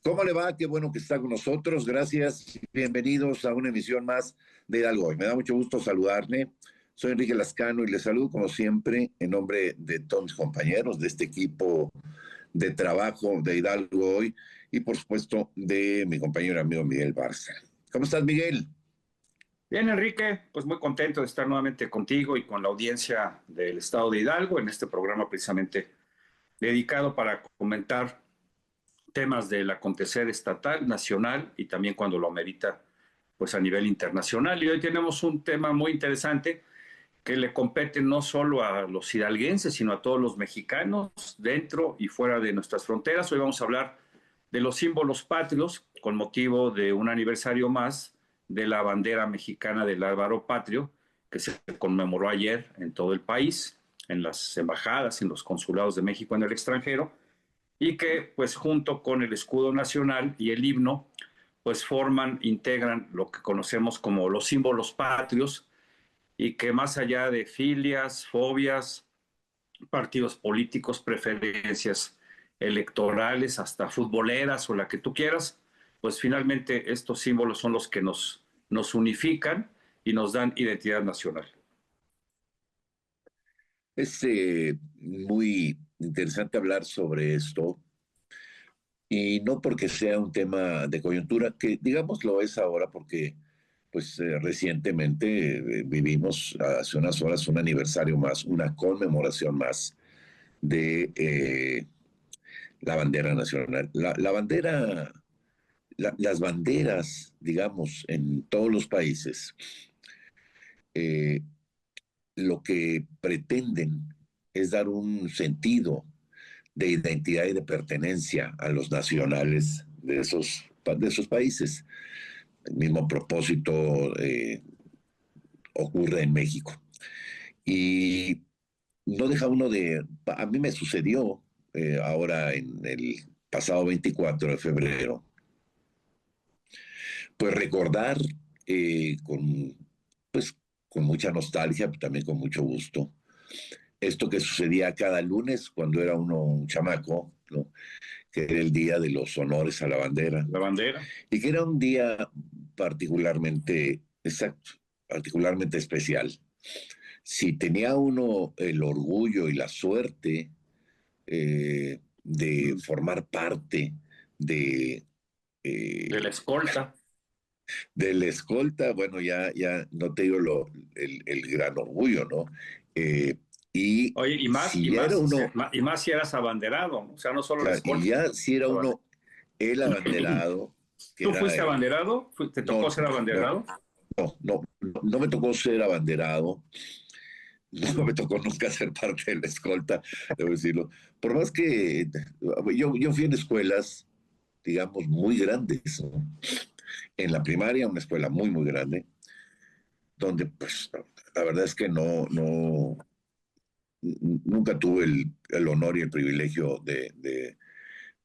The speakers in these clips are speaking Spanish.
¿Cómo le va? Qué bueno que está con nosotros. Gracias. Bienvenidos a una emisión más de Hidalgo Hoy. Me da mucho gusto saludarle. Soy Enrique Lascano y le saludo como siempre en nombre de todos mis compañeros de este equipo de trabajo de Hidalgo Hoy y por supuesto de mi compañero y amigo Miguel Barza. ¿Cómo estás, Miguel? Bien, Enrique, pues muy contento de estar nuevamente contigo y con la audiencia del estado de Hidalgo en este programa precisamente dedicado para comentar temas del acontecer estatal, nacional y también cuando lo amerita, pues a nivel internacional. Y hoy tenemos un tema muy interesante que le compete no solo a los hidalguenses, sino a todos los mexicanos dentro y fuera de nuestras fronteras. Hoy vamos a hablar de los símbolos patrios con motivo de un aniversario más de la bandera mexicana del Álvaro Patrio, que se conmemoró ayer en todo el país, en las embajadas, en los consulados de México en el extranjero, y que pues junto con el escudo nacional y el himno, pues integran lo que conocemos como los símbolos patrios, y que más allá de filias, fobias, partidos políticos, preferencias electorales, hasta futboleras o la que tú quieras, pues finalmente estos símbolos son los que nos unifican y nos dan identidad nacional. Es muy interesante hablar sobre esto y no porque sea un tema de coyuntura, que digamos lo es ahora porque pues recientemente vivimos hace unas horas un aniversario más, una conmemoración más de la bandera nacional. La bandera, las banderas, digamos, en todos los países, eh, lo que pretenden es dar un sentido de identidad y de pertenencia a los nacionales de esos países. El mismo propósito ocurre en México. Y no deja uno de... A mí me sucedió ahora en el pasado 24 de febrero, pues recordar pues, con mucha nostalgia, pero también con mucho gusto, esto que sucedía cada lunes cuando era uno un chamaco, ¿no? Que era el día de los honores a la bandera, La bandera. y que era un día particularmente, exacto, particularmente especial. Si tenía uno el orgullo y la suerte de formar parte de, De la eh, escolta. de la escolta, bueno, ya no te digo el gran orgullo, ¿no? Eh, y Oye, si ya era uno, y más si eras abanderado, ¿no? O sea, no solo la claro, y escolta. ya si era uno el abanderado, que ¿Tú era fuiste el... abanderado? ¿Te tocó No, ser no, abanderado? no me tocó ser abanderado, no me tocó nunca ser parte de la escolta, debo decirlo. Por más que yo fui en escuelas, digamos, muy grandes, ¿no? En la primaria, una escuela muy, muy grande, donde pues la verdad es que nunca tuve el honor y el privilegio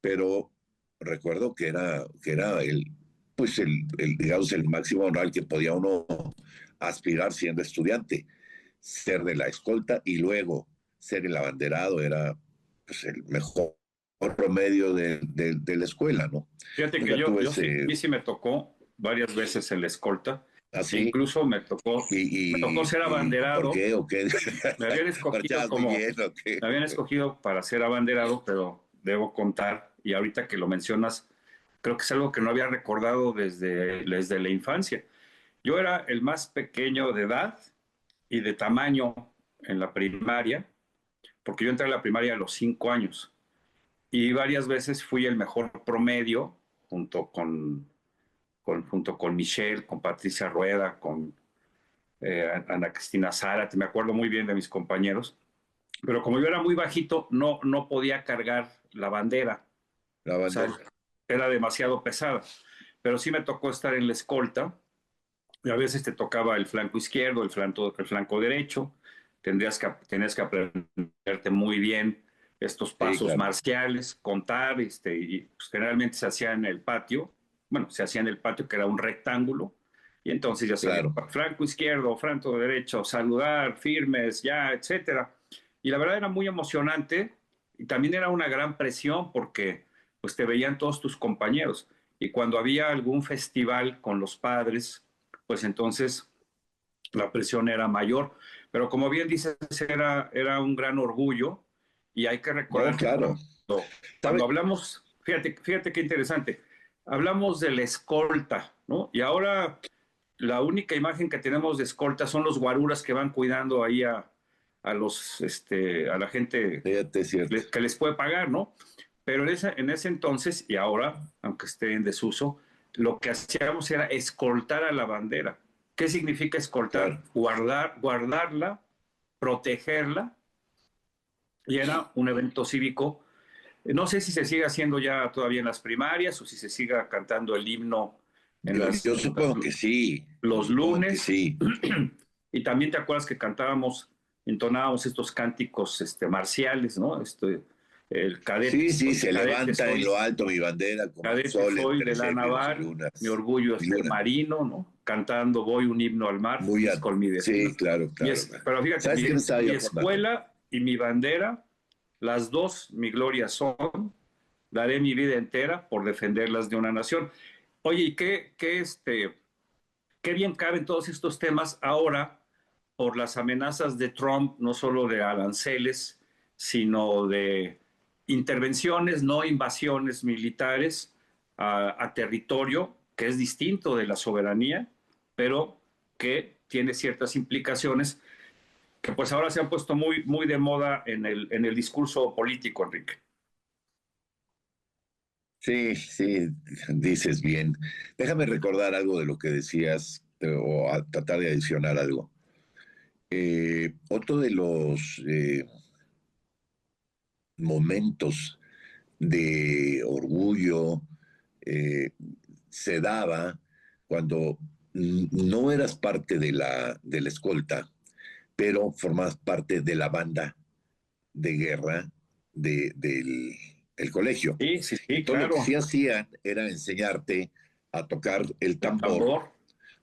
pero recuerdo que era pues digamos, el máximo honor al que podía uno aspirar siendo estudiante, ser de la escolta y luego ser el abanderado era pues el mejor promedio de la escuela, ¿no? Fíjate que Nunca tuve a ese, mí sí me tocó varias veces en la escolta, e así, incluso me tocó ser y ¿por abanderado. qué o qué? Me habían escogido ¿Marchabas muy bien o qué? me habían escogido para ser abanderado, pero debo contar, y ahorita que lo mencionas, creo que es algo que no había recordado desde la infancia. Yo era el más pequeño de edad y de tamaño en la primaria, porque yo entré a la primaria a los 5 años. Y varias veces fui el mejor promedio junto junto con Michelle, con Patricia Rueda, con Ana Cristina Zárate. Me acuerdo muy bien de mis compañeros. Pero como yo era muy bajito, no podía cargar la bandera. La O sea, bandera. era demasiado pesada. Pero sí me tocó estar en la escolta. Y a veces te tocaba el flanco izquierdo, el flanco derecho. Tenías que aprenderte muy bien estos Sí, pasos claro. marciales, contar, y pues, generalmente se hacía en el patio. Bueno, se hacía en el patio, que era un rectángulo. Y entonces ya sabía, Claro. flanco izquierdo, flanco derecho, saludar, firmes, ya, etcétera. Y la verdad era muy emocionante y también era una gran presión porque pues te veían todos tus compañeros. Y cuando había algún festival con los padres, pues entonces la presión era mayor. Pero como bien dices, era un gran orgullo y hay que No, recordar que claro. cuando hablamos, fíjate qué interesante, hablamos de la escolta, ¿no? Y ahora la única imagen que tenemos de escolta son los guaruras que van cuidando ahí a la gente Fíjate, es cierto. que les puede pagar, ¿no? Pero en ese entonces y ahora, aunque esté en desuso, lo que hacíamos era escoltar a la bandera. ¿Qué significa escoltar? Claro. Guardarla, protegerla, y era un evento cívico. No sé si se sigue haciendo ya todavía en las primarias o si se siga cantando el himno en Yo supongo que sí. Yo los supongo que lunes. sí. Y también te acuerdas que entonábamos estos cánticos marciales, ¿no? El cadete, Sí, sí, se cadete levanta en soy, lo alto mi bandera como el cadete sol soy entre de la cielos y naval, mi lunas. orgullo Y es ser luna. marino, ¿no? Cantando voy un himno al mar, Muy feliz con mi destino. sí, claro, claro. Pero fíjate, ¿Sabes qué me estaba mi yo acordando? escuela y mi bandera, las dos, mi gloria son, daré mi vida entera por defenderlas de una nación. Oye, ¿y qué bien caben todos estos temas ahora por las amenazas de Trump, no solo de aranceles, sino de intervenciones, no invasiones militares a territorio que es distinto de la soberanía, pero que tiene ciertas implicaciones que pues ahora se han puesto muy, muy de moda en el discurso político, Enrique. Sí, sí, dices bien. Déjame recordar algo de lo que decías o a tratar de adicionar algo. Otro de los momentos de orgullo eh, se daba cuando no eras parte de la escolta, pero formabas parte de la banda de guerra del el colegio. Sí, sí, Y sí, todo lo que claro. sí hacían era enseñarte a tocar el El tambor tambor,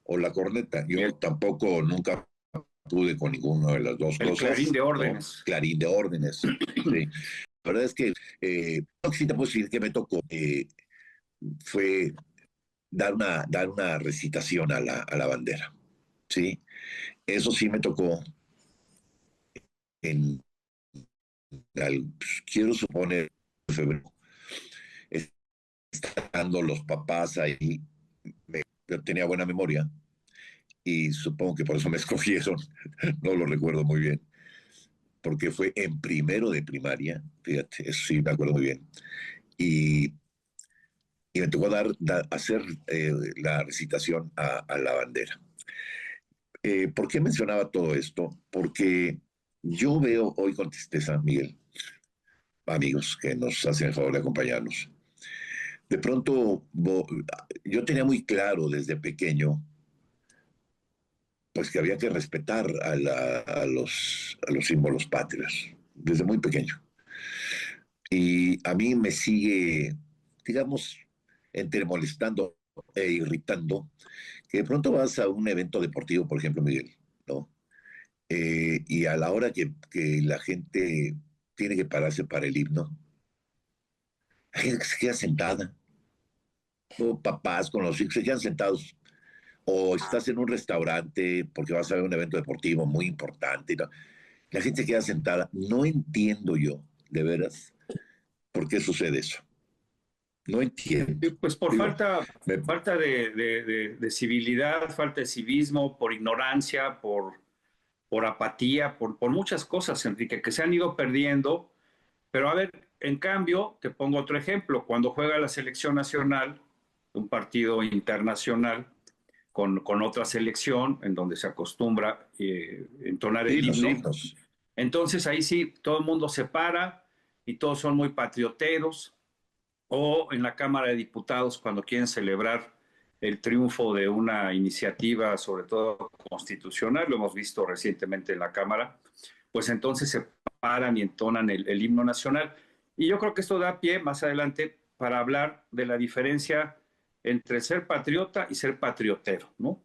o la corneta. Yo el, tampoco nunca pude con ninguna de las dos el clarín cosas, de ¿no? órdenes. Clarín de órdenes, sí. La verdad es que lo que sí te puedo decir que me tocó fue dar una recitación a la bandera, ¿sí? Eso sí me tocó en, quiero suponer, en febrero, estando los papás ahí, yo tenía buena memoria y supongo que por eso me escogieron, no lo recuerdo muy bien, porque fue en primero de primaria, fíjate, eso sí me acuerdo muy bien, y, y me tocó hacer la recitación a la bandera. ¿Por qué mencionaba todo esto? Porque yo veo hoy con tristeza, Miguel, amigos que nos hacen el favor de acompañarnos. De pronto, yo tenía muy claro desde pequeño, pues que había que respetar a los símbolos patrios, desde muy pequeño. Y a mí me sigue, digamos, entre molestando e irritando, que de pronto vas a un evento deportivo, por ejemplo, Miguel, ¿no? Y a la hora que la gente tiene que pararse para el himno, hay gente que se queda sentada, o papás con los hijos se quedan sentados, o estás en un restaurante porque vas a ver un evento deportivo muy importante, ¿no? La gente se queda sentada. No entiendo yo, de veras, por qué sucede eso. No entiendo. Pues por Digo, me, falta de civilidad, falta de civismo, por ignorancia, por apatía, por muchas cosas, Enrique, que se han ido perdiendo. Pero a ver, en cambio, te pongo otro ejemplo. Cuando juega la selección nacional, un partido internacional, con otra selección, en donde se acostumbra entonar sí, el los himno, himnos. entonces ahí sí, todo el mundo se para y todos son muy patrioteros, o en la Cámara de Diputados cuando quieren celebrar el triunfo de una iniciativa, sobre todo constitucional, lo hemos visto recientemente en la Cámara, pues entonces se paran y entonan el himno nacional. Y yo creo que esto da pie más adelante para hablar de la diferencia entre ser patriota y ser patriotero, ¿no?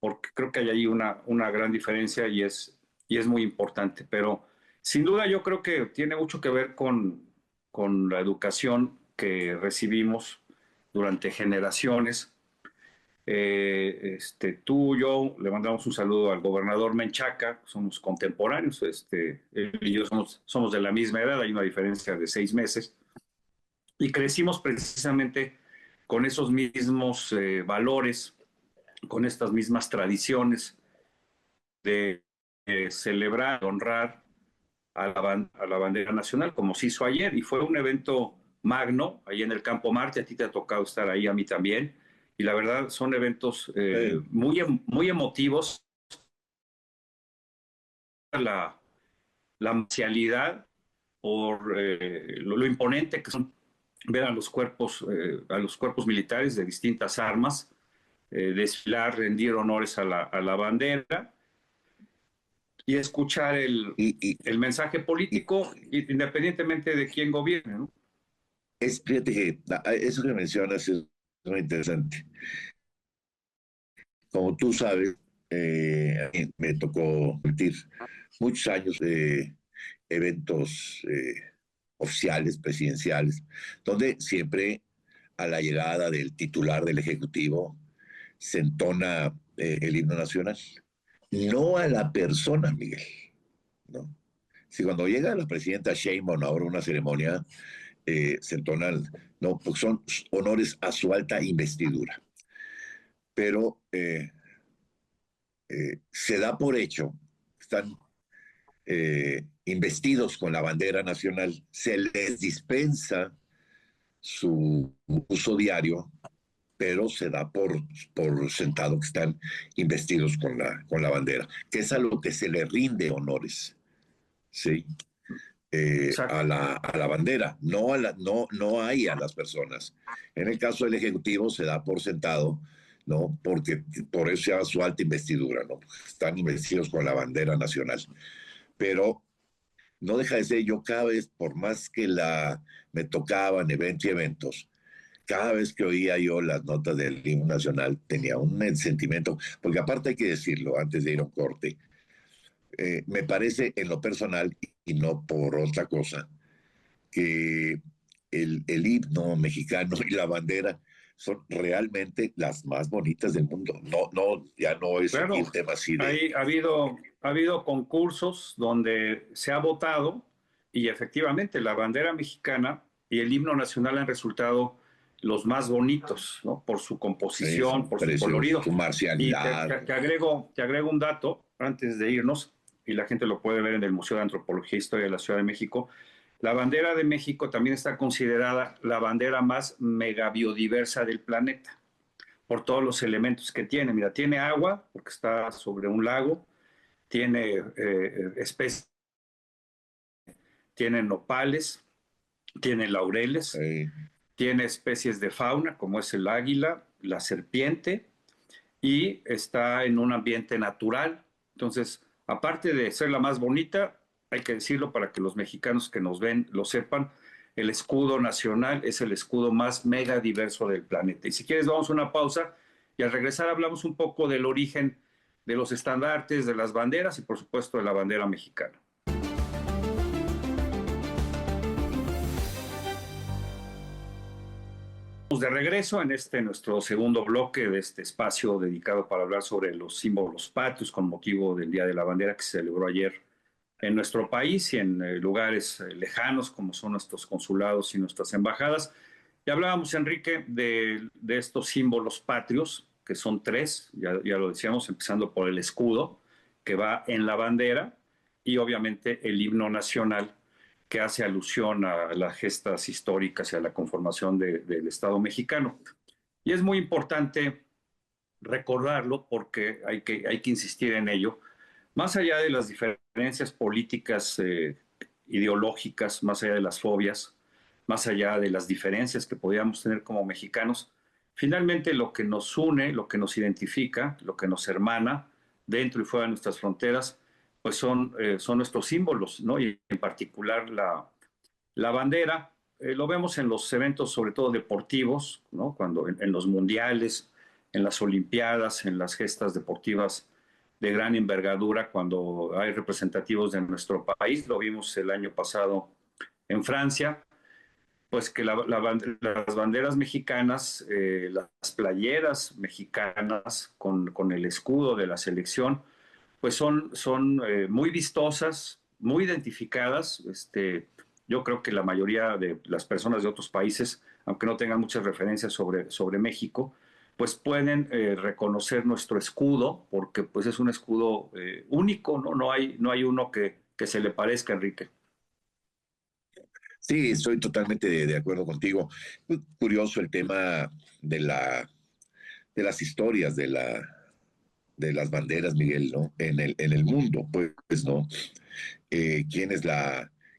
Porque creo que hay ahí una gran diferencia y es muy importante. Pero sin duda yo creo que tiene mucho que ver con la educación que recibimos durante generaciones. Tú y yo le mandamos un saludo al gobernador Menchaca, somos contemporáneos, él y yo somos de la misma edad, hay una diferencia de 6 meses, y crecimos precisamente con esos mismos valores, con estas mismas tradiciones de celebrar, honrar a la bandera nacional, como se hizo ayer, y fue un evento magno, ahí en el Campo Marte, a ti te ha tocado estar ahí, a mí también, y la verdad son eventos muy emotivos, la, la marcialidad, por lo imponente que son ver a los cuerpos militares de distintas armas, desfilar, rendir honores a la bandera y escuchar Y, y, el mensaje y político independientemente de quién gobierne, ¿no? fíjate que eso que mencionas es muy interesante. Como tú sabes, a mí me tocó mentir muchos años de eventos oficiales, presidenciales, donde siempre a la llegada del titular del Ejecutivo se entona el himno nacional. No a la persona, Miguel, ¿no? Si cuando llega la presidenta Sheinbaum ahora a una ceremonia, se entonan, no, porque son honores a su alta investidura. Pero se da por hecho, están investidos con la bandera nacional, se les dispensa su uso diario, pero se da por sentado que están investidos con la bandera, que es a lo que se le rinde honores, ¿sí? Exacto. A la bandera, no hay a las personas. En el caso del Ejecutivo se da por sentado, ¿no? Porque por eso se llama su alta investidura, ¿no? Están investidos con la bandera nacional. Pero no deja de ser yo cada vez, por más que me tocaban eventos y eventos, cada vez que oía yo las notas del himno nacional tenía un sentimiento, porque aparte hay que decirlo antes de ir a un corte, me parece en lo personal y no por otra cosa, que el himno mexicano y la bandera son realmente las más bonitas del mundo. Ya no es aquí Claro, el tema así de... ha habido concursos donde se ha votado y efectivamente la bandera mexicana y el himno nacional han resultado los más bonitos, ¿no? Por su Sí, composición, son por su preciosos, colorido. su Y marcialidad. te agrego un dato antes de irnos, y la gente lo puede ver en el Museo de Antropología e Historia de la Ciudad de México. La bandera de México también está considerada la bandera más megabiodiversa del planeta por todos los elementos que tiene. Mira, tiene agua, porque está sobre un lago, tiene especies, tiene nopales, tiene laureles, Eh, tiene especies de fauna, como es el águila, la serpiente, y está en un ambiente natural. Entonces, aparte de ser la más bonita, hay que decirlo para que los mexicanos que nos ven lo sepan, el escudo nacional es el escudo más mega diverso del planeta. Y si quieres, vamos a una pausa y al regresar hablamos un poco del origen de los estandartes, de las banderas y por supuesto de la bandera mexicana. De regreso en nuestro segundo bloque de este espacio dedicado para hablar sobre los símbolos patrios con motivo del Día de la Bandera que se celebró ayer en nuestro país y en lugares lejanos como son nuestros consulados y nuestras embajadas. Ya hablábamos, Enrique, de estos símbolos patrios, que son tres, ya lo decíamos, empezando por el escudo, que va en la bandera, y obviamente el himno nacional, que hace alusión a las gestas históricas y a la conformación del Estado mexicano. Y es muy importante recordarlo porque hay que insistir en ello, más allá de las diferencias políticas, ideológicas, más allá de las fobias, más allá de las diferencias que podíamos tener como mexicanos, finalmente lo que nos une, lo que nos identifica, lo que nos hermana dentro y fuera de nuestras fronteras, pues son nuestros símbolos, ¿no? Y en particular la bandera. Lo vemos en los eventos, sobre todo deportivos, ¿no? Cuando en los mundiales, en las olimpiadas, en las gestas deportivas de gran envergadura, cuando hay representativos de nuestro país. Lo vimos el año pasado en Francia. pues que las banderas mexicanas, las playeras mexicanas con el escudo de la selección, pues son muy vistosas, muy identificadas. Yo creo que la mayoría de las personas de otros países, aunque no tengan muchas referencias sobre México, pues pueden reconocer nuestro escudo, porque pues es un escudo único, ¿no? No hay uno que se le parezca, Enrique. Sí, estoy totalmente de acuerdo contigo. Muy curioso el tema de de las historias de las banderas, Miguel, ¿no? En el mundo, pues, ¿no? Quiénes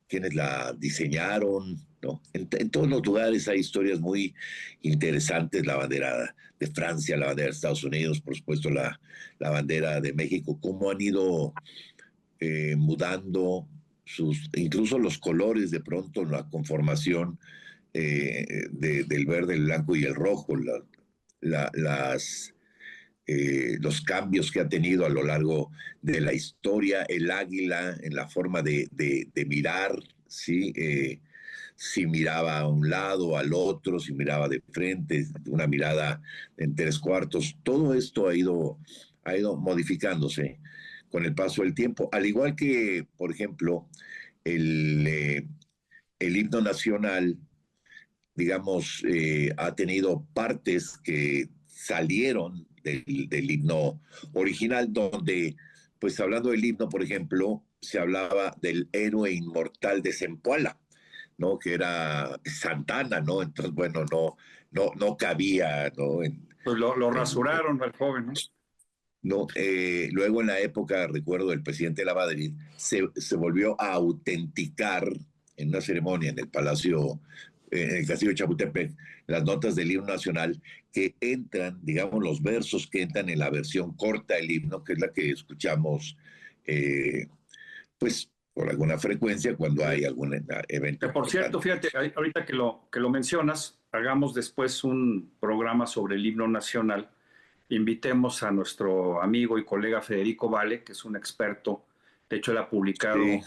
quiénes la diseñaron, ¿no? En todos los lugares hay historias muy interesantes, la bandera de Francia, la bandera de Estados Unidos, por supuesto la bandera de México, cómo han ido mudando incluso los colores de pronto, la conformación del verde, el blanco y el rojo, las los cambios que ha tenido a lo largo de la historia, el águila en la forma de mirar, ¿sí? Si miraba a un lado, al otro, si miraba de frente, una mirada en tres cuartos, todo esto ha ido modificándose con el paso del tiempo, al igual que, por ejemplo, el, eh, el himno nacional, digamos, ha tenido partes que salieron del himno original, donde, pues hablando del himno, por ejemplo, se hablaba del héroe inmortal de Zempoala, ¿no? Que era Santana, ¿no? Entonces, bueno, no cabía, ¿no? Pues lo En, rasuraron al joven, ¿no? no, luego en la época, recuerdo, del presidente de la Madrid, se volvió a autenticar en una ceremonia en el Palacio, en el Castillo de Chapultepec, las notas del himno nacional que entran, digamos, los versos que entran en la versión corta del himno, que es la que escuchamos, eh, pues, por alguna frecuencia cuando hay algún evento Que por cierto, importante. fíjate, ahorita que lo mencionas, hagamos después un programa sobre el himno nacional. Invitemos a nuestro amigo y colega Federico Vale, que es un experto. De hecho, él Sí,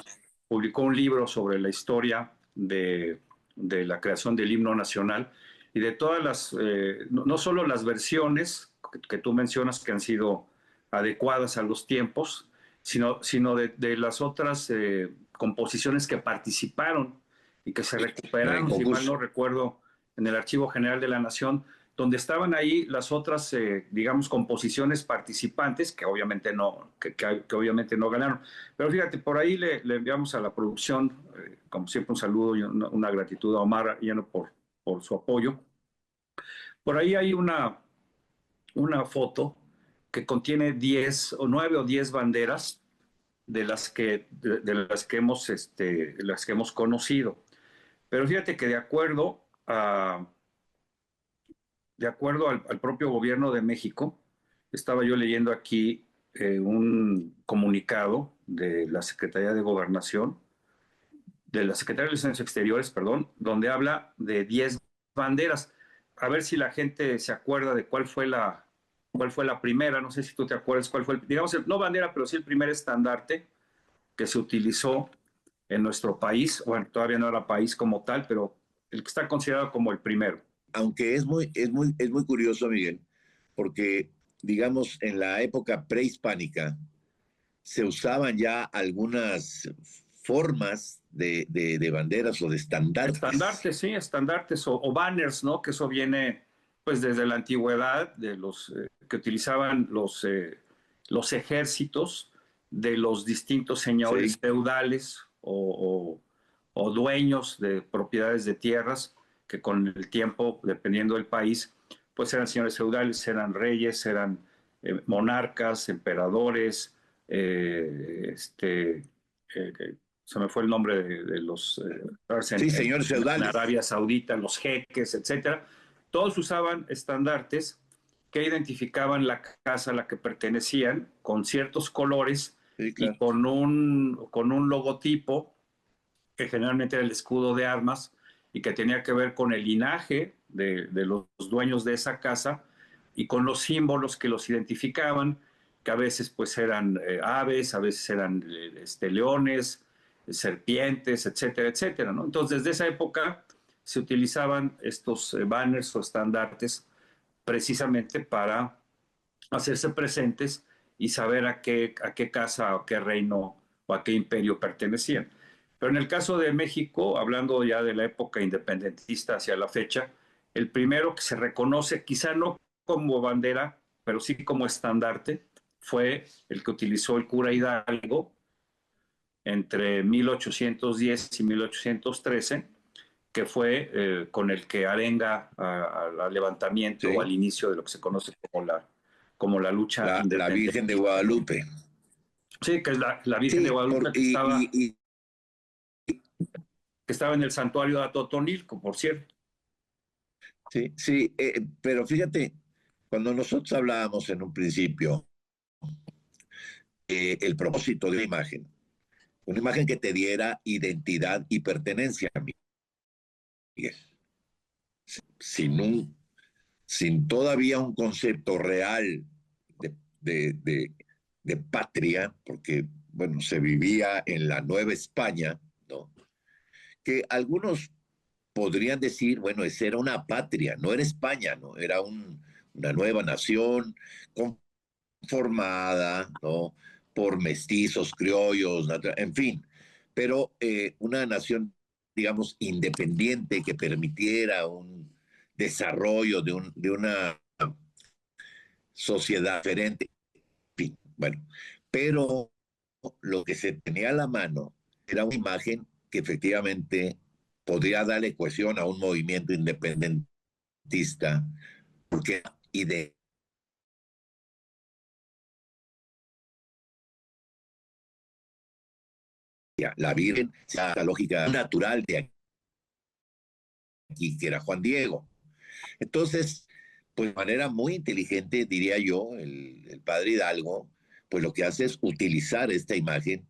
publicó un libro sobre la historia de la creación del himno nacional y de todas no solo las versiones que tú mencionas que han sido adecuadas a los tiempos, sino de las otras composiciones que participaron y que se en recuperaron, si mal concurso. no recuerdo, en el Archivo General de la Nación, donde estaban ahí las otras, digamos, composiciones participantes, que obviamente que obviamente no ganaron. Pero fíjate, por ahí le enviamos a la producción, como siempre, un saludo y una gratitud a Omar Llano por su apoyo. Por ahí hay una foto que contiene 10 o 9 o 10 banderas de las que hemos conocido. Pero fíjate que de acuerdo al propio gobierno de México, estaba yo leyendo aquí un comunicado de la Secretaría de Gobernación, de la Secretaría de Relaciones Exteriores, perdón, donde habla de 10 banderas. A ver si la gente se acuerda de cuál fue la primera. No sé si tú te acuerdas cuál fue, digamos, no bandera, pero sí el primer estandarte que se utilizó en nuestro país. Bueno, todavía no era país como tal, pero el que está considerado como el primero. Aunque es muy curioso, Miguel, porque, digamos, en la época prehispánica, se usaban ya algunas formas de banderas o de estandartes. Estandartes, sí, estandartes o banners, ¿no? Que eso viene pues desde la antigüedad, de los que utilizaban los ejércitos de los distintos señores Sí, feudales o dueños de propiedades de tierras que con el tiempo, dependiendo del país, pues eran señores feudales, eran reyes, eran monarcas, emperadores, se me fue el nombre de los sí, señores en feudales. Arabia Saudita, los jeques, etcétera. Todos usaban estandartes que identificaban la casa a la que pertenecían con ciertos colores Sí, y claro. con un logotipo que generalmente era el escudo de armas y que tenía que ver con el linaje de los dueños de esa casa y con los símbolos que los identificaban, que a veces pues eran aves, a veces eran leones, serpientes, etcétera, etcétera, ¿no? Entonces, desde esa época se utilizaban estos banners o estandartes precisamente para hacerse presentes y saber a qué casa o qué reino o a qué imperio pertenecían. Pero en el caso de México, hablando ya de la época independentista hacia la fecha, el primero que se reconoce, quizá no como bandera, pero sí como estandarte, fue el que utilizó el cura Hidalgo entre 1810 y 1813, que fue con el que arenga al levantamiento o al Sí, inicio de lo que se conoce como la lucha la Virgen de independentista, ¿no? Guadalupe. Sí, que es la Virgen de Sí, Guadalupe y que estaba en el santuario de Atotonilco, por cierto. sí, sí, pero fíjate, cuando nosotros hablábamos en un principio, el propósito de una imagen que te diera identidad y pertenencia, Miguel, sin un, sin todavía un concepto real de, de, de, de patria, porque, bueno, se vivía en la Nueva España, ¿no? Que algunos podrían decir, bueno, esa era una patria, no era España, ¿no? Era una nueva nación conformada, ¿no? Por mestizos, criollos, en fin, pero una nación, digamos, independiente que permitiera un desarrollo de una sociedad diferente, en fin, bueno, pero lo que se tenía a la mano era una imagen que efectivamente podría darle cohesión a un movimiento independentista, porque idea la Virgen, la lógica natural de aquí, que era Juan Diego. Entonces, pues de manera muy inteligente, diría yo, el padre Hidalgo, pues lo que hace es utilizar esta imagen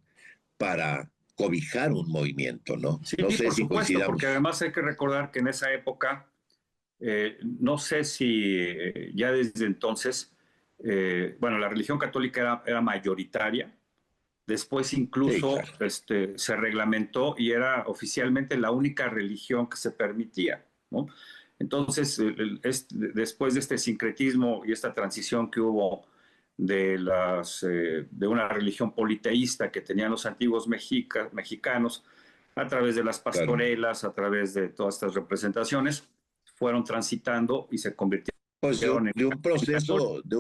para cobijar un movimiento, ¿no? Sí, No sé por si supuesto, porque coincidamos. además hay que recordar que en esa época, no sé si ya desde entonces, bueno, la religión católica era mayoritaria. Después Sí, incluso claro, se reglamentó y era oficialmente la única religión que se permitía, ¿no? Entonces, después de este sincretismo y esta transición que hubo de una religión politeísta que tenían los antiguos mexicanos, a través de las claro. pastorelas, a través de todas estas representaciones, fueron transitando y se Pues convirtieron en católicos. de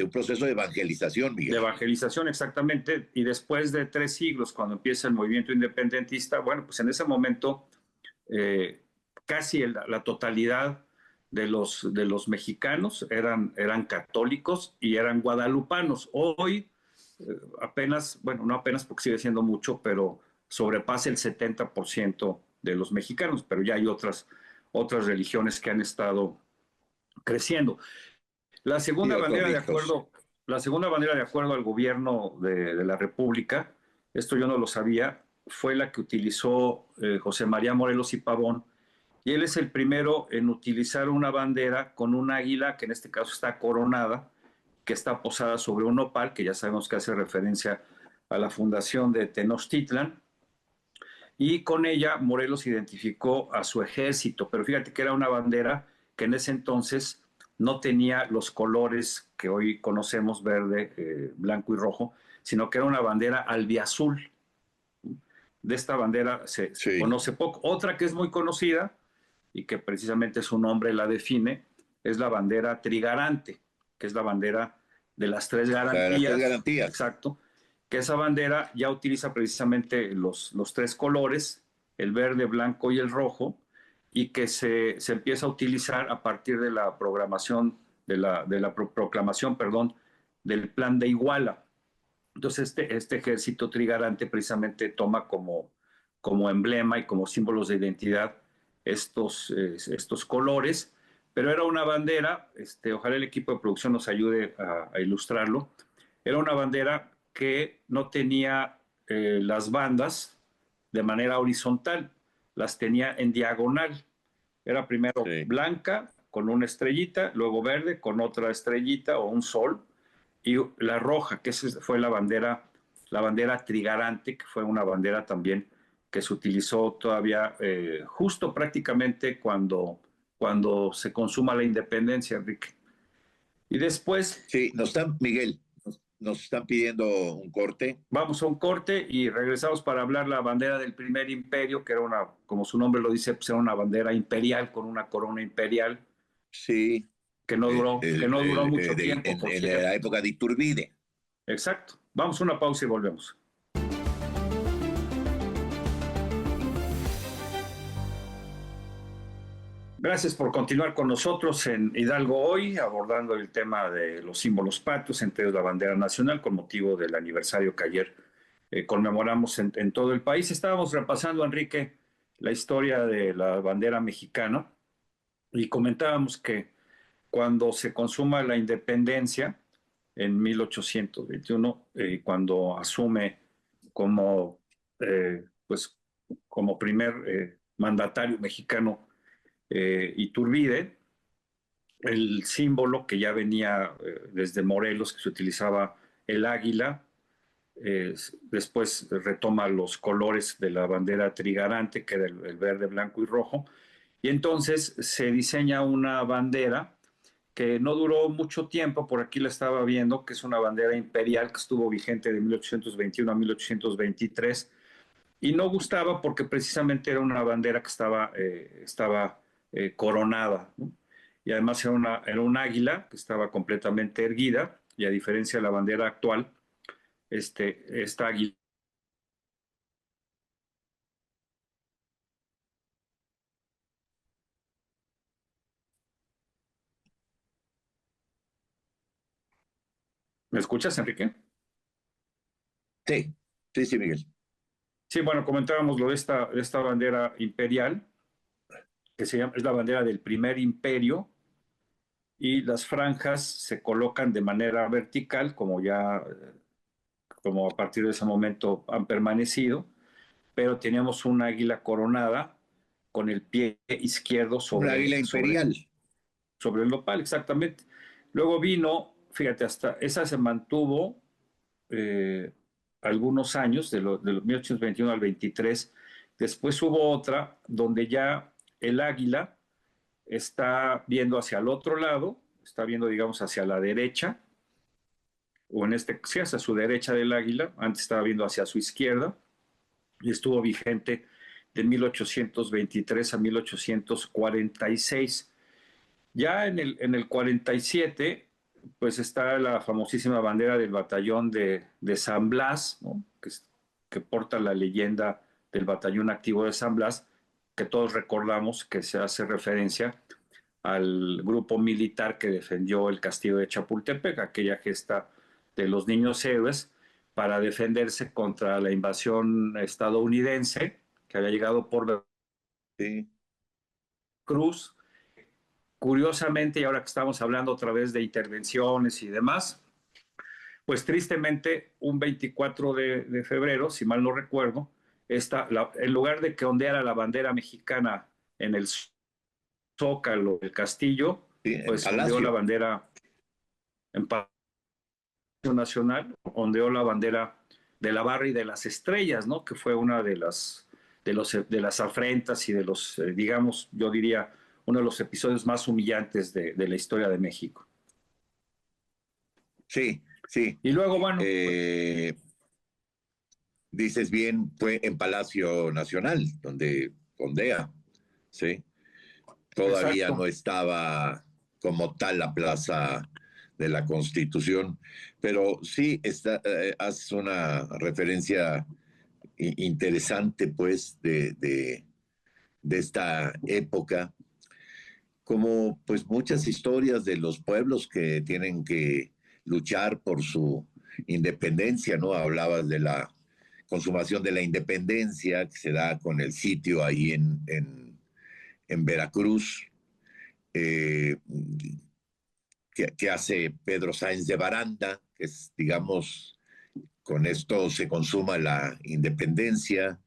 un proceso de evangelización, De Miguel. evangelización, exactamente. Y después de 3 siglos, cuando empieza el movimiento independentista, bueno, pues en ese momento eh, casi la totalidad de los mexicanos eran católicos y eran guadalupanos. Hoy apenas, bueno, no apenas porque sigue siendo mucho, pero sobrepasa el 70% de los mexicanos, pero ya hay otras religiones que han estado creciendo. La Y segunda otros bandera de ritos. acuerdo, la segunda bandera de acuerdo al gobierno de la República, esto yo no lo sabía, fue la que utilizó José María Morelos y Pavón, y él es el primero en utilizar una bandera con un águila, que en este caso está coronada, que está posada sobre un nopal, que ya sabemos que hace referencia a la fundación de Tenochtitlan, y con ella Morelos identificó a su ejército, pero fíjate que era una bandera que en ese entonces no tenía los colores que hoy conocemos, verde, blanco y rojo, sino que era una bandera albiazul. De esta bandera se Sí, conoce poco. Otra que es muy conocida y que precisamente su nombre la define es la bandera trigarante, que es la bandera de las tres la de las tres garantías, garantías. exacto, que esa bandera ya utiliza precisamente los tres colores, el verde, blanco y el rojo, y que se empieza a utilizar a partir de la programación, proclamación, perdón, del plan de Iguala. Entonces, este ejército trigarante precisamente toma como emblema y como símbolos de identidad estos colores, pero era una bandera, ojalá el equipo de producción nos ayude a ilustrarlo, era una bandera que no tenía las bandas de manera horizontal, las tenía en diagonal. Era primero Sí, blanca con una estrellita, luego verde con otra estrellita o un sol, y la roja, que esa fue la bandera trigarante, que fue una bandera también que se utilizó todavía justo prácticamente cuando se consuma la independencia, Enrique. Y después Sí, Miguel, nos están pidiendo un corte. vamos a un corte y regresamos para hablar la bandera del primer imperio, que era una, como su nombre lo dice, pues era una bandera imperial con una corona imperial Sí, que no duró mucho tiempo, por en cierto. la época de Iturbide. Exacto. Vamos a una pausa y volvemos. Gracias por continuar con nosotros en Hidalgo Hoy, abordando el tema de los símbolos patrios, entre ellos la bandera nacional, con motivo del aniversario que ayer conmemoramos en todo el país. Estábamos repasando, Enrique, la historia de la bandera mexicana y comentábamos que cuando se consuma la independencia en 1821, cuando asume como, pues, como primer mandatario mexicano Iturbide, el símbolo que ya venía desde Morelos, que se utilizaba el águila, después retoma los colores de la bandera trigarante, que era el verde, blanco y rojo, y entonces se diseña una bandera que no duró mucho tiempo, por aquí la estaba viendo, que es una bandera imperial que estuvo vigente de 1821 a 1823, y no gustaba porque precisamente era una bandera que estaba coronada, ¿no? Y además era un águila que estaba completamente erguida, y a diferencia de la bandera actual, esta águila. ¿Me escuchas, Enrique? Sí, sí, sí, Miguel. Sí, bueno, comentábamos lo de esta bandera imperial, que es la bandera del primer imperio, y las franjas se colocan de manera vertical, como a partir de ese momento han permanecido, pero teníamos una águila coronada con el pie izquierdo Un águila imperial. sobre el nopal, exactamente. Luego vino, fíjate, hasta esa se mantuvo eh, algunos años, de los 1821 al 23. Después hubo otra donde ya el águila está viendo hacia el otro lado, está viendo, digamos, hacia la derecha, o en sí, hacia su derecha del águila, antes estaba viendo hacia su izquierda, y estuvo vigente de 1823 a 1846. Ya en el 47, pues está la famosísima bandera del batallón de San Blas, ¿no? Que porta la leyenda del batallón activo de San Blas, que todos recordamos que se hace referencia al grupo militar que defendió el castillo de Chapultepec, aquella gesta de los niños héroes para defenderse contra la invasión estadounidense que había llegado por Sí, Cruz. Curiosamente, y ahora que estamos hablando otra vez de intervenciones y demás, pues tristemente un 24 de febrero, si mal no recuerdo, en lugar de que ondeara la bandera mexicana en el Zócalo del Castillo, sí, en pues ondeó la Palacio. bandera en Palacio Nacional, ondeó la bandera de la Barra y de las Estrellas, ¿no? Que fue una de las afrentas y de los, digamos, yo diría, uno de los episodios más humillantes de la historia de México. Sí, sí. Y luego, bueno, pues, Eh, Dices bien, fue en Palacio Nacional, donde ondea, ¿sí? Todavía no exacto, estaba como tal la Plaza de la Constitución, pero sí hace una referencia interesante, pues, de esta época, como pues muchas historias de los pueblos que tienen que luchar por su independencia, ¿no? Hablabas de la consumación de la independencia que se da con el sitio ahí en Veracruz, eh, que hace Pedro Sáenz de Baranda, que es, digamos, con esto se consuma la independencia,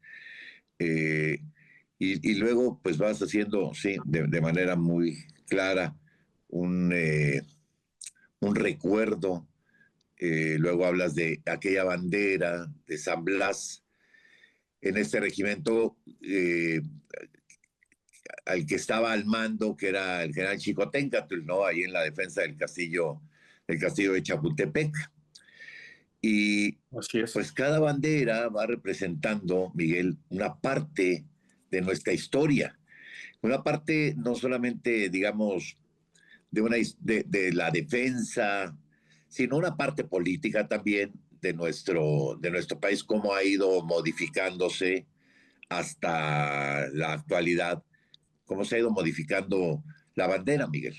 eh, y luego pues vas haciendo, sí, de manera muy clara un, eh, un recuerdo, luego hablas de aquella bandera de San Blas, en este regimiento al que estaba al mando, que era el general Chicoténcatl, ¿no? Ahí en la defensa del castillo de Chapultepec. Y Así es. pues cada bandera va representando, Miguel, una parte de nuestra historia, una parte no solamente, digamos, de la defensa, sino una parte política también de nuestro país, cómo ha ido modificándose hasta la actualidad, cómo se ha ido modificando la bandera, Miguel.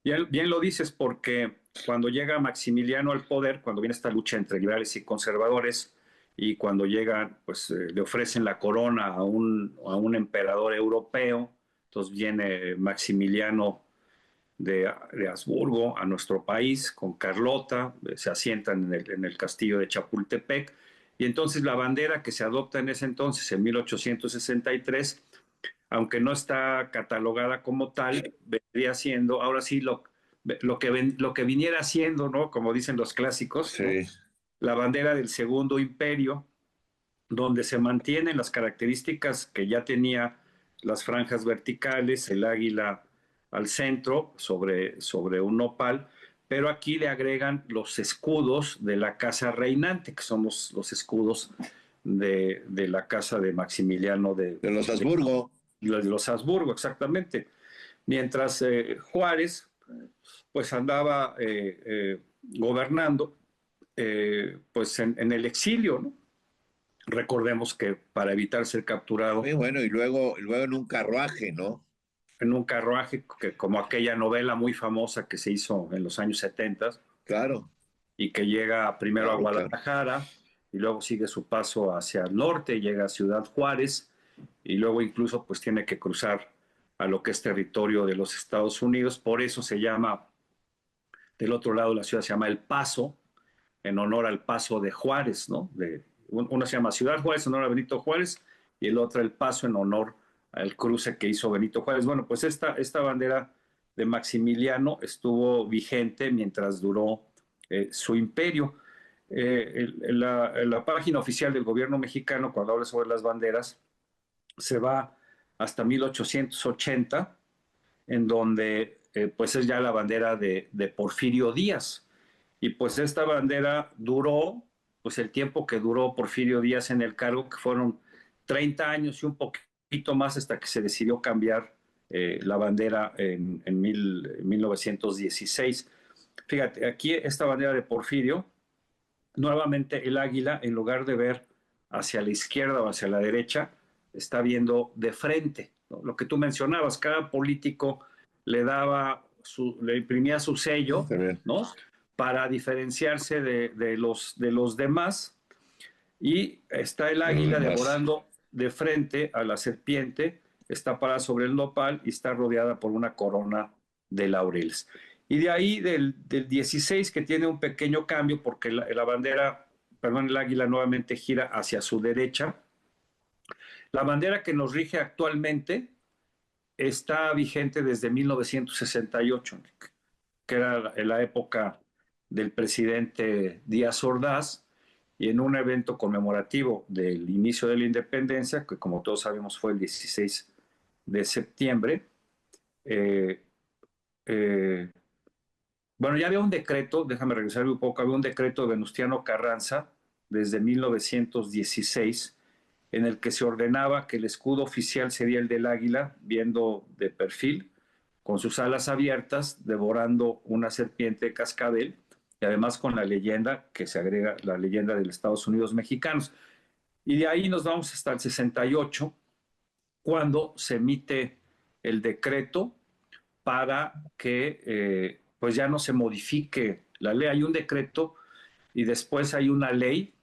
Bien, bien lo dices, porque cuando llega Maximiliano al poder, cuando viene esta lucha entre liberales y conservadores, y cuando llegan, pues le ofrecen la corona a un emperador europeo, entonces viene Maximiliano de Habsburgo a nuestro país con Carlota, se asientan en el castillo de Chapultepec, y entonces la bandera que se adopta en ese entonces, en 1863, aunque no está catalogada como tal, vendría siendo, ahora sí, lo que viniera siendo, ¿no? Como dicen los clásicos, ¿no? Sí. La bandera del Segundo Imperio, donde se mantienen las características que ya tenía las franjas verticales, el águila al centro sobre un nopal, pero aquí le agregan los escudos de la casa reinante, que son los escudos de la casa de Maximiliano De los Habsburgo. de los Habsburgo, exactamente. Mientras Juárez, pues andaba gobernando, pues en el exilio, ¿no? Recordemos que para evitar ser capturado Muy bueno, y luego en un carruaje, ¿no? en un carruaje, que, como aquella novela muy famosa que se hizo en los años 70 Claro, y que llega primero a claro, claro. Guadalajara y luego sigue su paso hacia el norte, llega a Ciudad Juárez y luego incluso pues tiene que cruzar a lo que es territorio de los Estados Unidos. Por eso se llama, del otro lado de la ciudad se llama El Paso, en honor al Paso de Juárez, ¿no? Uno se llama Ciudad Juárez en honor a Benito Juárez y el otro El Paso en honor al cruce que hizo Benito Juárez. Bueno, pues esta bandera de Maximiliano estuvo vigente mientras duró su imperio. La página oficial del gobierno mexicano, cuando habla sobre las banderas, se va hasta 1880, en donde pues es ya la bandera de Porfirio Díaz. Y pues esta bandera duró, pues el tiempo que duró Porfirio Díaz en el cargo, que fueron 30 años y un poquito más hasta que se decidió cambiar la bandera en 1916. Fíjate, aquí esta bandera de Porfirio, nuevamente el águila, en lugar de ver hacia la izquierda o hacia la derecha, está viendo de frente, ¿no? Lo que tú mencionabas, cada político le imprimía su sello, Está bien. ¿no? Para diferenciarse de los demás. Y está el De los águila demás. devorando de frente a la serpiente, está parada sobre el nopal y está rodeada por una corona de laureles. Y de ahí del 16, que tiene un pequeño cambio porque la bandera, perdón, el águila nuevamente gira hacia su derecha. La bandera que nos rige actualmente está vigente desde 1968, que era la época del presidente Díaz Ordaz, y en un evento conmemorativo del inicio de la independencia, que como todos sabemos fue el 16 de septiembre, eh, eh, bueno, ya había un decreto, déjame regresar un poco, había un decreto de Venustiano Carranza desde 1916 en el que se ordenaba que el escudo oficial sería el del águila, viendo de perfil, con sus alas abiertas, devorando una serpiente de cascabel, y además con la leyenda que se agrega, la leyenda de los Estados Unidos mexicanos. Y de ahí nos vamos hasta el 68, cuando se emite el decreto para que pues ya no se modifique la ley. Hay un decreto y después hay una ley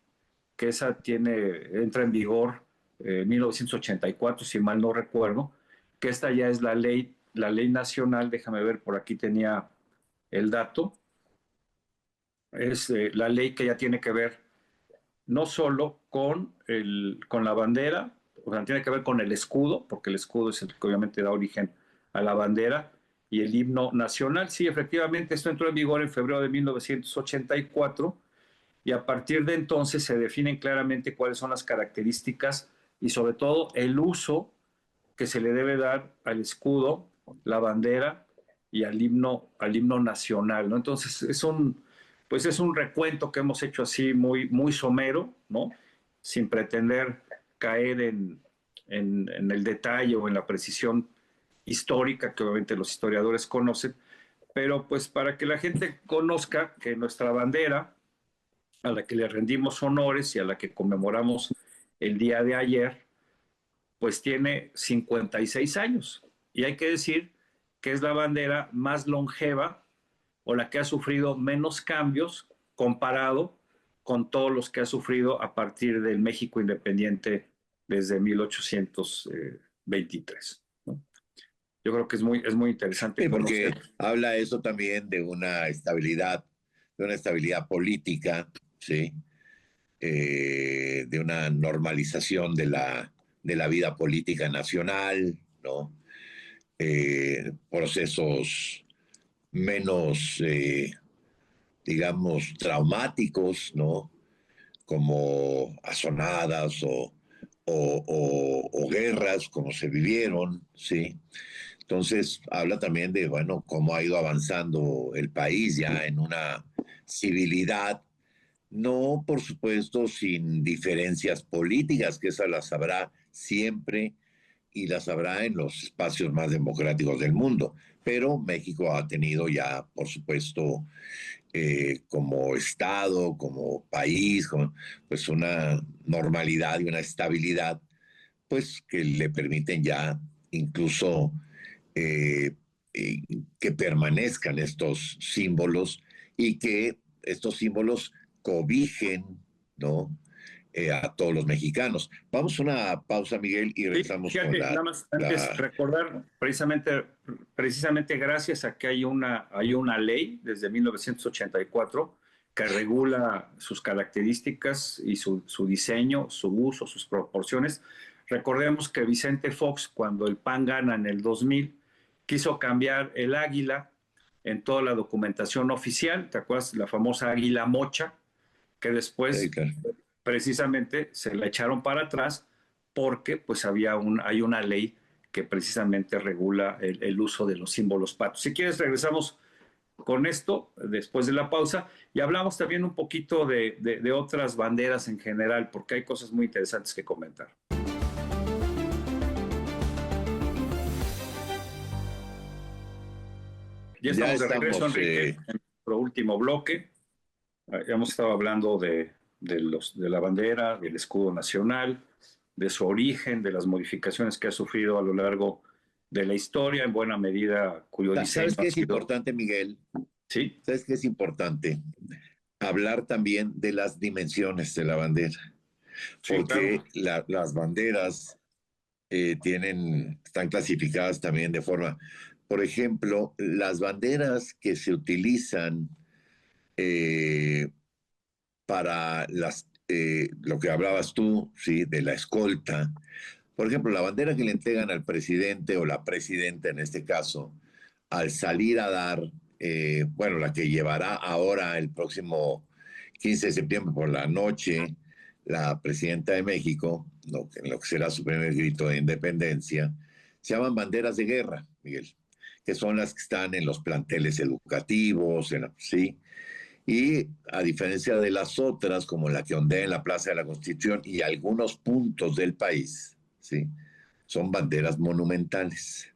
que entra en vigor en 1984, si mal no recuerdo, que esta ya es la ley nacional, déjame ver, por aquí tenía el dato, es la ley que ya tiene que ver no solo con la bandera, o sea, tiene que ver con el escudo, porque el escudo es el que obviamente da origen a la bandera, y el himno nacional. Sí, efectivamente, esto entró en vigor en febrero de 1984 y a partir de entonces se definen claramente cuáles son las características y sobre todo el uso que se le debe dar al escudo, la bandera y al himno nacional, ¿no? Entonces pues es un recuento que hemos hecho así muy somero, ¿no? Sin pretender caer en el detalle o en la precisión histórica que obviamente los historiadores conocen, pero pues para que la gente conozca que nuestra bandera, a la que le rendimos honores y a la que conmemoramos el día de ayer, pues tiene 56 años. Y hay que decir que es la bandera más longeva o la que ha sufrido menos cambios comparado con todos los que ha sufrido a partir del México independiente desde 1823, ¿no? Yo creo que es muy interesante Sí, conocer. porque habla eso también de una estabilidad política, ¿sí? De una normalización de la vida política nacional, ¿no? Procesos menos, digamos, traumáticos, ¿no? Como azonadas o guerras como se vivieron, ¿sí? Entonces habla también de, bueno, cómo ha ido avanzando el país ya en una civilidad, no, por supuesto, sin diferencias políticas, que esas las habrá siempre y las habrá en los espacios más democráticos del mundo. Pero México ha tenido ya, por supuesto, como Estado, como país, pues una normalidad y una estabilidad, pues que le permiten ya incluso eh, eh, que permanezcan estos símbolos y que estos símbolos cobijen, ¿no? A todos los mexicanos. Vamos a una pausa, Miguel, y Sí, regresamos con fíjate, nada más antes recordar precisamente gracias a que hay una ley desde 1984 que regula sus características y su diseño, su uso, sus proporciones. Recordemos que Vicente Fox, cuando el PAN gana en el 2000, quiso cambiar el águila en toda la documentación oficial. ¿Te acuerdas? La famosa águila mocha, que después Claro. precisamente se la echaron para atrás porque pues hay una ley que precisamente regula el uso de los símbolos patrios. Si quieres, regresamos con esto después de la pausa y hablamos también un poquito de otras banderas en general, porque hay cosas muy interesantes que comentar. Ya Ya estamos de regreso, estamos, Enrique, en nuestro último bloque. Hemos estado hablando de la bandera, del escudo nacional, de su origen, de las modificaciones que ha sufrido a lo largo de la historia, en buena medida cuyo diseño ¿sabes ha qué es sido, importante, Miguel? sí, ¿Sabes qué es importante? Hablar también de las dimensiones de la bandera, sí, claro, porque las banderas están clasificadas también de forma, por ejemplo, las banderas que se utilizan eh, para lo que hablabas tú, ¿sí? De la escolta. Por ejemplo, la bandera que le entregan al presidente o la presidenta en este caso, al salir a dar, bueno, la que llevará ahora el próximo 15 de septiembre por la noche, la presidenta de México, en lo que será su primer grito de independencia, se llaman banderas de guerra, Miguel, que son las que están en los planteles educativos, ¿sí? Y a diferencia de las otras, como la que ondea en la Plaza de la Constitución y algunos puntos del país, ¿sí? Son banderas monumentales,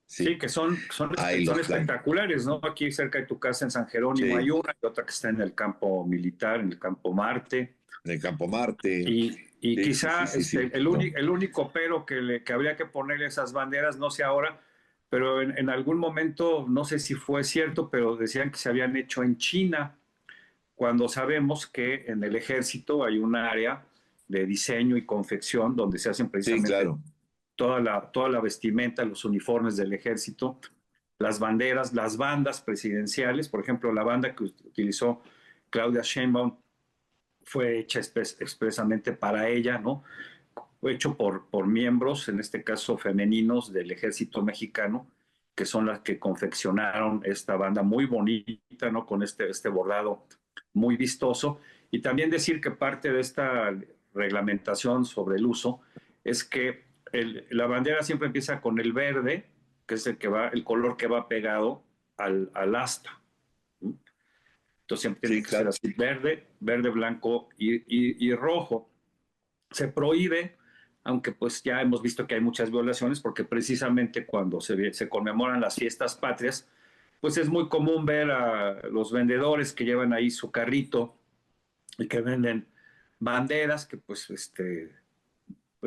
sí, ¿sí? que Hay son los plan, espectaculares, ¿no? Aquí cerca de tu casa en San Jerónimo hay sí, una y otra que está en el campo militar, en el campo Marte. en el Campo Marte, Y sí, sí, quizá sí, sí, sí, no, el único pero que habría que ponerle a esas banderas, no sé ahora, pero en algún momento, no sé si fue cierto, pero decían que se habían hecho en China, cuando sabemos que en el ejército hay un área de diseño y confección donde se hacen sí, precisamente claro, toda la vestimenta, los uniformes del ejército, las banderas, las bandas presidenciales, por ejemplo, la banda que utilizó Claudia Sheinbaum fue hecha expresamente para ella, ¿no? Fue hecho por miembros, en este caso femeninos, del ejército mexicano, que son las que confeccionaron esta banda muy bonita, ¿no? Con este bordado muy vistoso. Y también decir que parte de esta reglamentación sobre el uso es que la bandera siempre empieza con el verde, que es el color que va pegado al asta. Entonces siempre tiene Sí, que ser claro. así, verde, verde, blanco y rojo. Se prohíbe, aunque pues ya hemos visto que hay muchas violaciones, porque precisamente cuando se conmemoran las fiestas patrias, pues es muy común ver a los vendedores que llevan ahí su carrito y que venden banderas que pues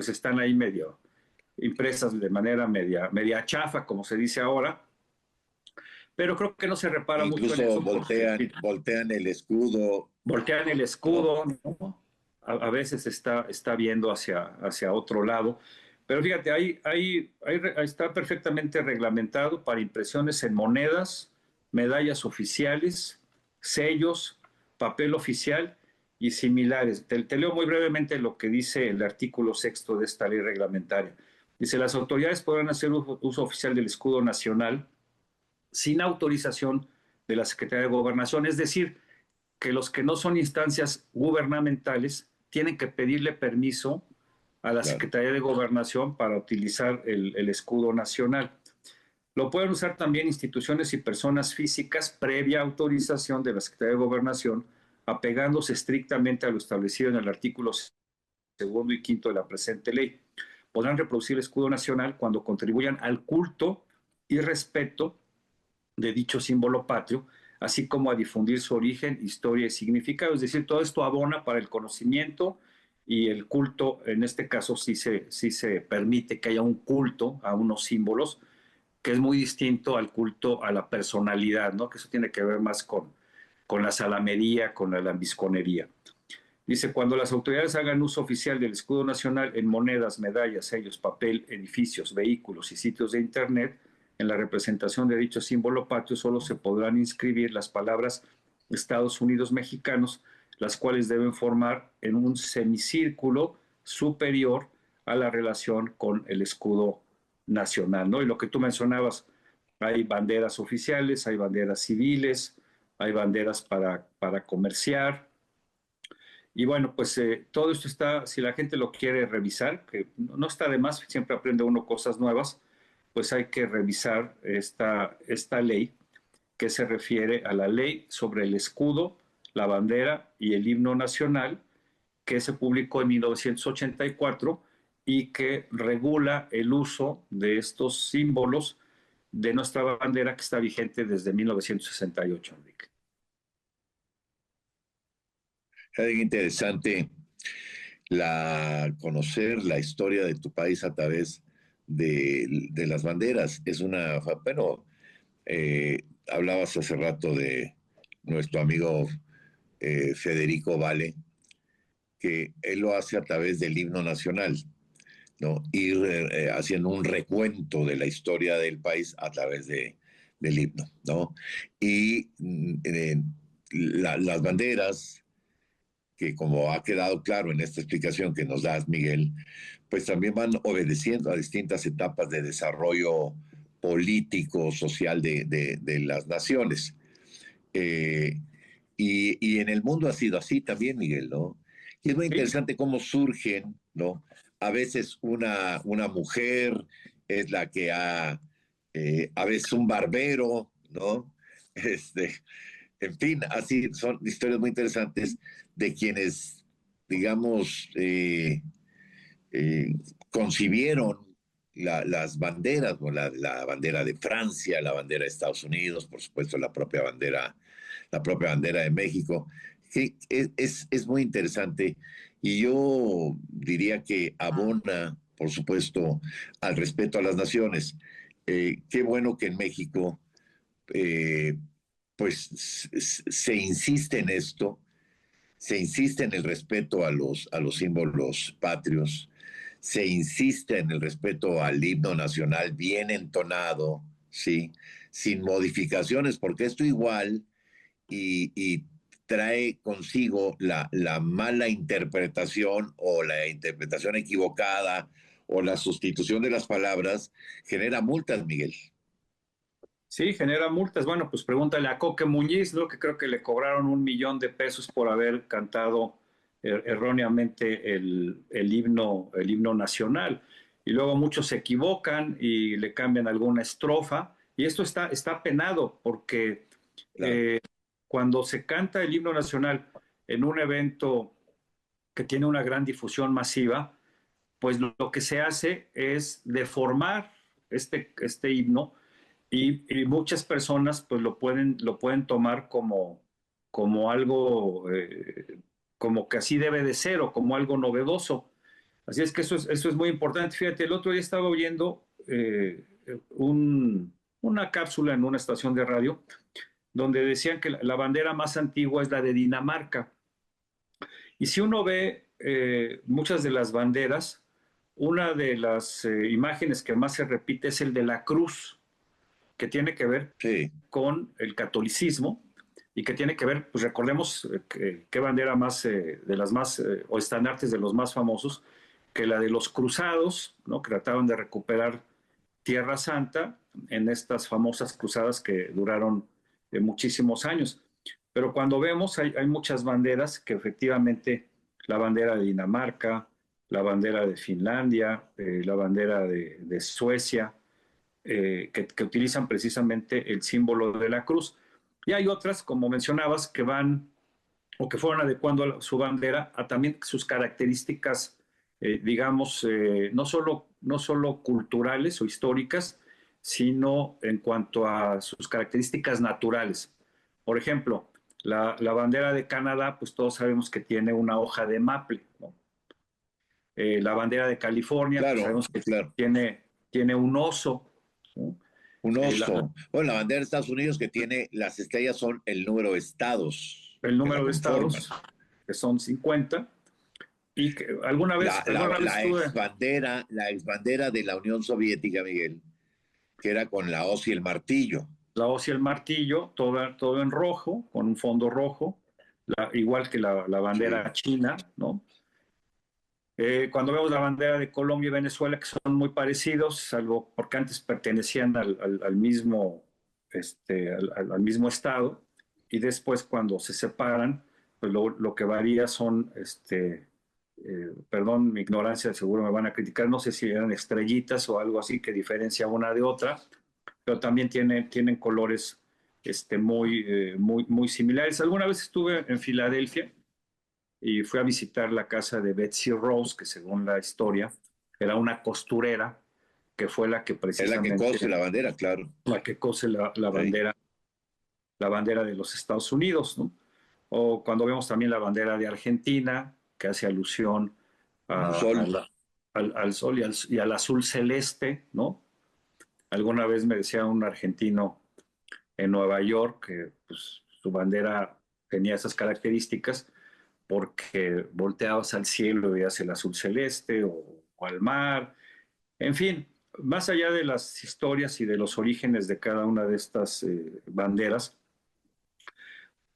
están ahí medio impresas de manera media chafa, como se dice ahora, pero creo que no se repara mucho en Incluso eso porque voltean el escudo. voltean el ¿No? escudo, ¿no? A veces está viendo hacia otro lado. Pero fíjate, ahí está perfectamente reglamentado para impresiones en monedas, medallas oficiales, sellos, papel oficial y similares. Te leo muy brevemente lo que dice el artículo sexto de esta ley reglamentaria. Dice, las autoridades podrán hacer uso oficial del escudo nacional sin autorización de la Secretaría de Gobernación, es decir, que los que no son instancias gubernamentales tienen que pedirle permiso a la Claro. Secretaría de Gobernación para utilizar el escudo nacional. Lo pueden usar también instituciones y personas físicas previa autorización de la Secretaría de Gobernación, apegándose estrictamente a lo establecido en el artículo segundo y quinto de la presente ley. Podrán reproducir el escudo nacional cuando contribuyan al culto y respeto de dicho símbolo patrio, así como a difundir su origen, historia y significado. Es decir, todo esto abona para el conocimiento y el culto. En este caso sí se permite que haya un culto a unos símbolos, que es muy distinto al culto a la personalidad, ¿no? Que eso tiene que ver más con la salamería, con la lambisconería. Dice, cuando las autoridades hagan uso oficial del escudo nacional en monedas, medallas, sellos, papel, edificios, vehículos y sitios de Internet, en la representación de dicho símbolo patrio solo se podrán inscribir las palabras Estados Unidos mexicanos, las cuales deben formar en un semicírculo superior a la relación con el escudo nacional, ¿no? Y lo que tú mencionabas, hay banderas oficiales, hay banderas civiles, hay banderas para comerciar, y bueno, pues todo esto está, si la gente lo quiere revisar, que no está de más, siempre aprende uno cosas nuevas, pues hay que revisar esta ley que se refiere a la ley sobre el escudo, la bandera y el himno nacional, que se publicó en 1984 y que regula el uso de estos símbolos de nuestra bandera que está vigente desde 1968, Enrique. Es interesante conocer la historia de tu país a través de las banderas. Bueno, hablabas hace rato de nuestro amigo Federico Vale, que él lo hace a través del himno nacional, ¿no? Ir haciendo un recuento de la historia del país a través del himno, ¿no? Y las banderas, que como ha quedado claro en esta explicación que nos das, Miguel, pues también van obedeciendo a distintas etapas de desarrollo político, social de las naciones. Eh, y en el mundo ha sido así también, Miguel, ¿no? Y es muy Sí, interesante cómo surgen, ¿no? A veces una mujer es la que a veces un barbero, ¿no? Este, en fin, así son historias muy interesantes de quienes, digamos, concibieron las banderas, ¿no? La bandera de Francia, la bandera de Estados Unidos, por supuesto la propia bandera de México, que es muy interesante y yo diría que abona, por supuesto, al respeto a las naciones. Qué bueno que en México eh, pues se insiste en esto, se insiste en el respeto a los símbolos patrios, se insiste en el respeto al himno nacional bien entonado, ¿sí? Sin modificaciones, porque esto igual y trae consigo la mala interpretación o la interpretación equivocada o la sustitución de las palabras, genera multas, Miguel. Sí, genera multas. Bueno, pues pregúntale a Coque Muñiz, ¿no? Que creo que le cobraron $1 millón por haber cantado erróneamente el himno nacional. Y luego muchos se equivocan y le cambian alguna estrofa. Y esto está penado porque Claro, cuando se canta el himno nacional en un evento que tiene una gran difusión masiva, pues lo que se hace es deformar este himno y muchas personas pues lo pueden tomar como algo, como que así debe de ser o como algo novedoso. Así es que eso es muy importante. Fíjate, el otro día estaba oyendo una cápsula en una estación de radio donde decían que la bandera más antigua es la de Dinamarca. Y si uno ve muchas de las banderas, una de las imágenes que más se repite es el de la cruz, que tiene que ver sí, con el catolicismo y que tiene que ver, pues recordemos qué bandera más, de las más, o estandartes de los más famosos, que la de los cruzados, ¿no? Que trataban de recuperar Tierra Santa en estas famosas cruzadas que duraron muchísimos años. Pero cuando vemos, hay muchas banderas que efectivamente, la bandera de Dinamarca, la bandera de Finlandia, la bandera de Suecia, que utilizan precisamente el símbolo de la cruz. Y hay otras, como mencionabas, que van o que fueron adecuando su bandera a también sus características, digamos, no solo culturales o históricas, sino en cuanto a sus características naturales. Por ejemplo, la bandera de Canadá, pues todos sabemos que tiene una hoja de maple, ¿no? La bandera de California, pues claro, sabemos que claro. tiene un oso, ¿no? Un La, oso. Bueno, la bandera de Estados Unidos que tiene las estrellas son el número de estados el que la número de estados, conforman. que son 50, y que alguna La, vez, la, alguna vez la estuve, ex bandera de la Unión Soviética, Miguel, que era con la hoz y el martillo. la hoz y el martillo, todo en rojo, con un fondo rojo, igual que la Sí, bandera china, ¿no? Cuando vemos la bandera de Colombia y Venezuela, que son muy parecidos, salvo porque antes pertenecían al mismo, al mismo estado, y después cuando se separan, pues lo que varía son, perdón, mi ignorancia, seguro me van a criticar, no sé si eran estrellitas o algo así que diferencia una de otra, pero también tienen colores muy similares. Alguna vez estuve en Filadelfia y fui a visitar la casa de Betsy Rose, que según la historia era una costurera, que fue la que es la que cose precisamente, la bandera, claro. la que cose Sí. la bandera de los Estados Unidos, ¿no? O cuando vemos también la bandera de Argentina, que hace alusión Un a, sol. a al sol y al azul celeste, ¿no? Alguna vez me decía un argentino en Nueva York que pues, su bandera tenía esas características porque volteabas al cielo y veías el azul celeste o al mar. En fin, más allá de las historias y de los orígenes de cada una de estas banderas,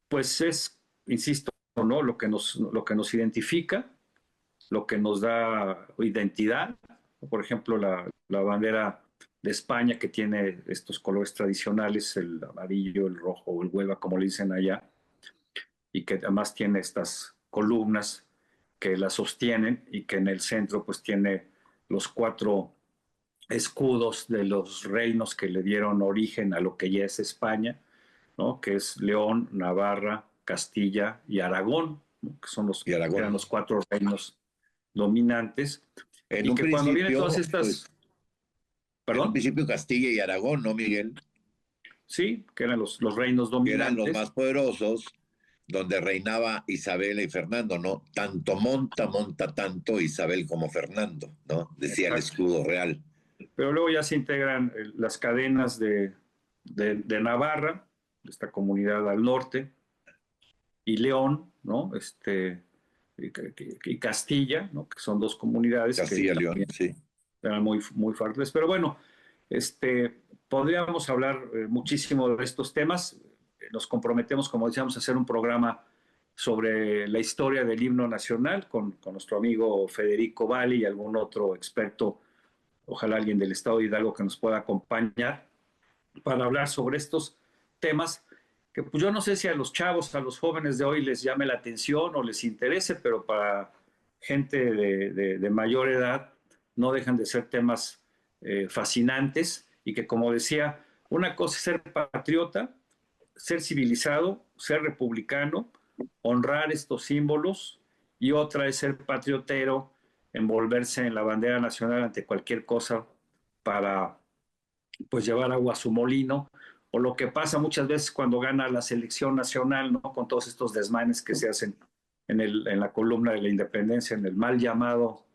pues es, insisto, ¿no? Lo que nos identifica, lo que nos da identidad. Por ejemplo, la bandera de España, que tiene estos colores tradicionales, el amarillo, el rojo o el hueva, como le dicen allá, y que además tiene estas columnas que la sostienen y que en el centro pues tiene los 4 escudos de los reinos que le dieron origen a lo que ya es España, ¿no? Que es León, Navarra, Castilla y Aragón, ¿no? Que Y eran Aragón. los 4 reinos dominantes, En y un que cuando vienen todas principio, estas, pues, en un perdón, principio Castilla y Aragón, ¿no, Miguel? sí, que eran los reinos Que eran los dominantes. más poderosos, donde reinaba Isabel y Fernando, ¿no? Tanto monta tanto Isabel como Fernando, ¿no? Decía el Exacto. escudo real. Pero luego ya se integran las cadenas de Navarra, esta comunidad al norte, y León, ¿no? Y Castilla, ¿no? Que son dos comunidades que Castilla y León, también sí. eran muy fuertes. Pero bueno, podríamos hablar muchísimo de estos temas. Nos comprometemos, como decíamos, a hacer un programa sobre la historia del himno nacional con nuestro amigo Federico Valli y algún otro experto, ojalá alguien del estado de Hidalgo que nos pueda acompañar. para hablar sobre estos temas que pues yo no sé si a los chavos, a los jóvenes de hoy les llame la atención o les interese, pero para gente de mayor edad no dejan de ser temas fascinantes y que, como decía, una cosa es ser patriota, ser civilizado, ser republicano, honrar estos símbolos, y otra es ser patriotero, envolverse en la bandera nacional ante cualquier cosa para pues llevar agua a su molino, o lo que pasa muchas veces cuando gana la selección nacional, ¿no? Con todos estos desmanes que se hacen en la columna de la independencia, en el mal llamado,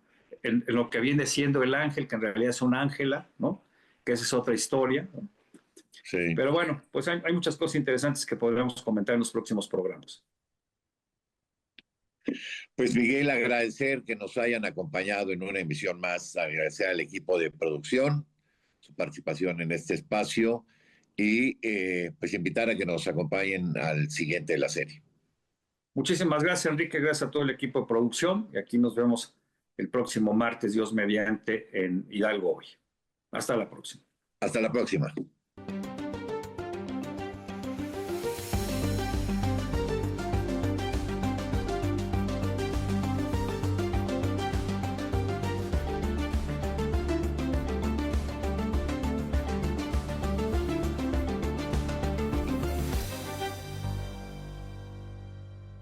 en lo que viene siendo el ángel, que en realidad es un ángela, ¿no? Que esa es otra historia, ¿no? Sí. Pero bueno, pues hay muchas cosas interesantes que podremos comentar en los próximos programas. Pues Miguel, agradecer que nos hayan acompañado en una emisión más, agradecer al equipo de producción, su participación en este espacio y pues invitar a que nos acompañen al siguiente de la serie. Muchísimas gracias, Enrique, gracias a todo el equipo de producción, y aquí nos vemos el próximo martes, Dios mediante, en Hidalgo Hoy. Hasta la próxima. Hasta la próxima.